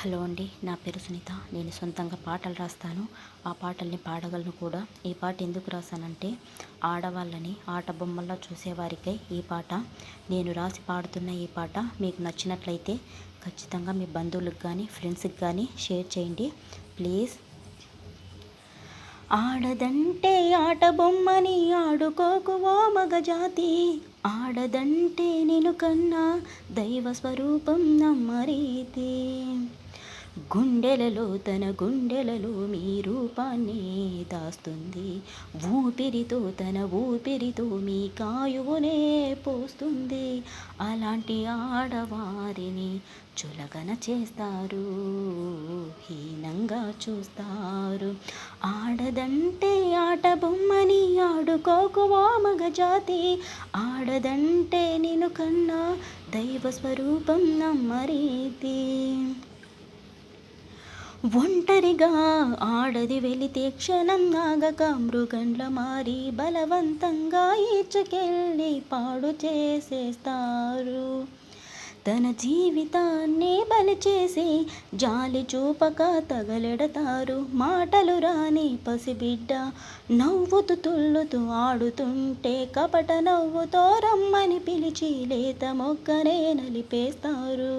Hello అండి, నా పేరు సునీత. నేను సొంతంగా పాటలు రాస్తాను, ఆ పాటల్ని పాడగలను కూడా. ఈ పాట ఎందుకు రాశానంటే, ఆడవాళ్ళని ఆట బొమ్మల్లో చూసేవారికై ఈ పాట. నేను రాసి పాడుతున్న ఈ పాట మీకు నచ్చినట్లయితే ఖచ్చితంగా మీ బంధువులకు కానీ ఫ్రెండ్స్కి కానీ షేర్ చేయండి ప్లీజ్. ఆడదంటే ఆట బొమ్మని ఆడుకోకు ఓ మగజాతి, ఆడదంటే నేను కన్నా దైవ స్వరూపం నమ్మరీతి. గుండెలలో మీ రూపాన్ని దాస్తుంది, ఊపిరితో మీ కాయువునే పోస్తుంది. అలాంటి ఆడవారిని చులకన చేస్తారు, హీనంగా చూస్తారు. ఆడదంటే ఆట బొమ్మని ఆడుకోకు ఓ మగజాతి, ఆడదంటే నేను కన్నా దైవ స్వరూపం నమ్మరీతి. ఒంటరిగా ఆడది వెళితే క్షణం ఆగక మృగండ్ల మారి బలవంతంగా ఈడ్చుకెళ్ళి పాడు చేసేస్తారు. తన జీవితాన్ని బలి చేసి జాలి చూపక తగలెడతారు. మాటలు రాని పసిబిడ్డ నవ్వుతూ తుళ్ళుతూ ఆడుతుంటే కపట నవ్వుతో రమ్మని పిలిచి లేత మొక్కనే నలిపేస్తారు.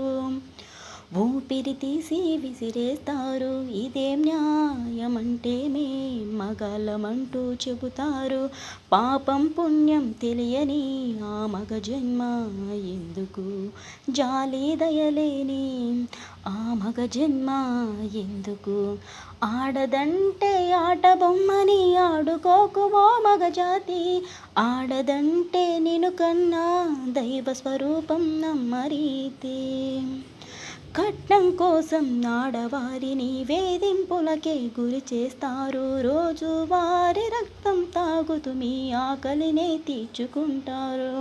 ఊపిరి తీసి విసిరేస్తారు. ఇదేం న్యాయమంటే మే మగాళ్ళమంటూ చెబుతారు. పాపం పుణ్యం తెలియని ఆ మగ జన్మ ఎందుకు, జాలి దయలేని ఆ మగ జన్మ ఎందుకు. ఆడదంటే ఆట బొమ్మని ఆడుకోకు ఓ మగజాతి, ఆడదంటే నేను కన్నా దైవ స్వరూపం నమ్మరీతి. కట్నం కోసం ఆడవారిని వేధింపులకే గురి చేస్తారు. రోజు వారి రక్తం తాగుతూ మీ ఆకలినే తీర్చుకుంటారు.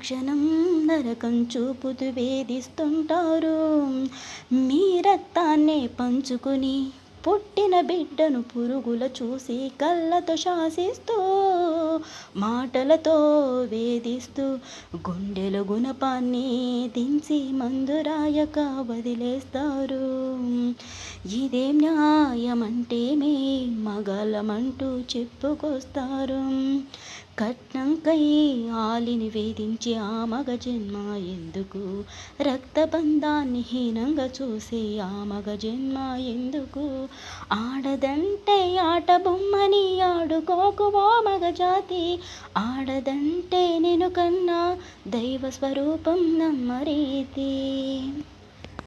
క్షణం నరకం చూపుతూ వేధిస్తుంటారు. మీ రక్తాన్నే పంచుకుని పుట్టిన బిడ్డను పురుగుల చూసి కళ్ళతో శాసిస్తూ మాటలతో వేధిస్తూ గుండెల గుణపాన్ని దించి మందురాయక వదిలేస్తారు. ఇదేం న్యాయమంటే మే మగాళ్ళమంటూ చెప్పుకొస్తారు. కట్నంకై ఆలిని వేధించి ఆ మగ జన్మ ఎందుకు, రక్తబంధాన్ని హీనంగా చూసే ఆ మగ జన్మ ఎందుకు. ఆడదంటే ఆట బొమ్మని ఆడుకోకు ఓ మగజాతి, ఆడదంటే నేను కన్నా దైవ స్వరూపం నమ్మరీతి.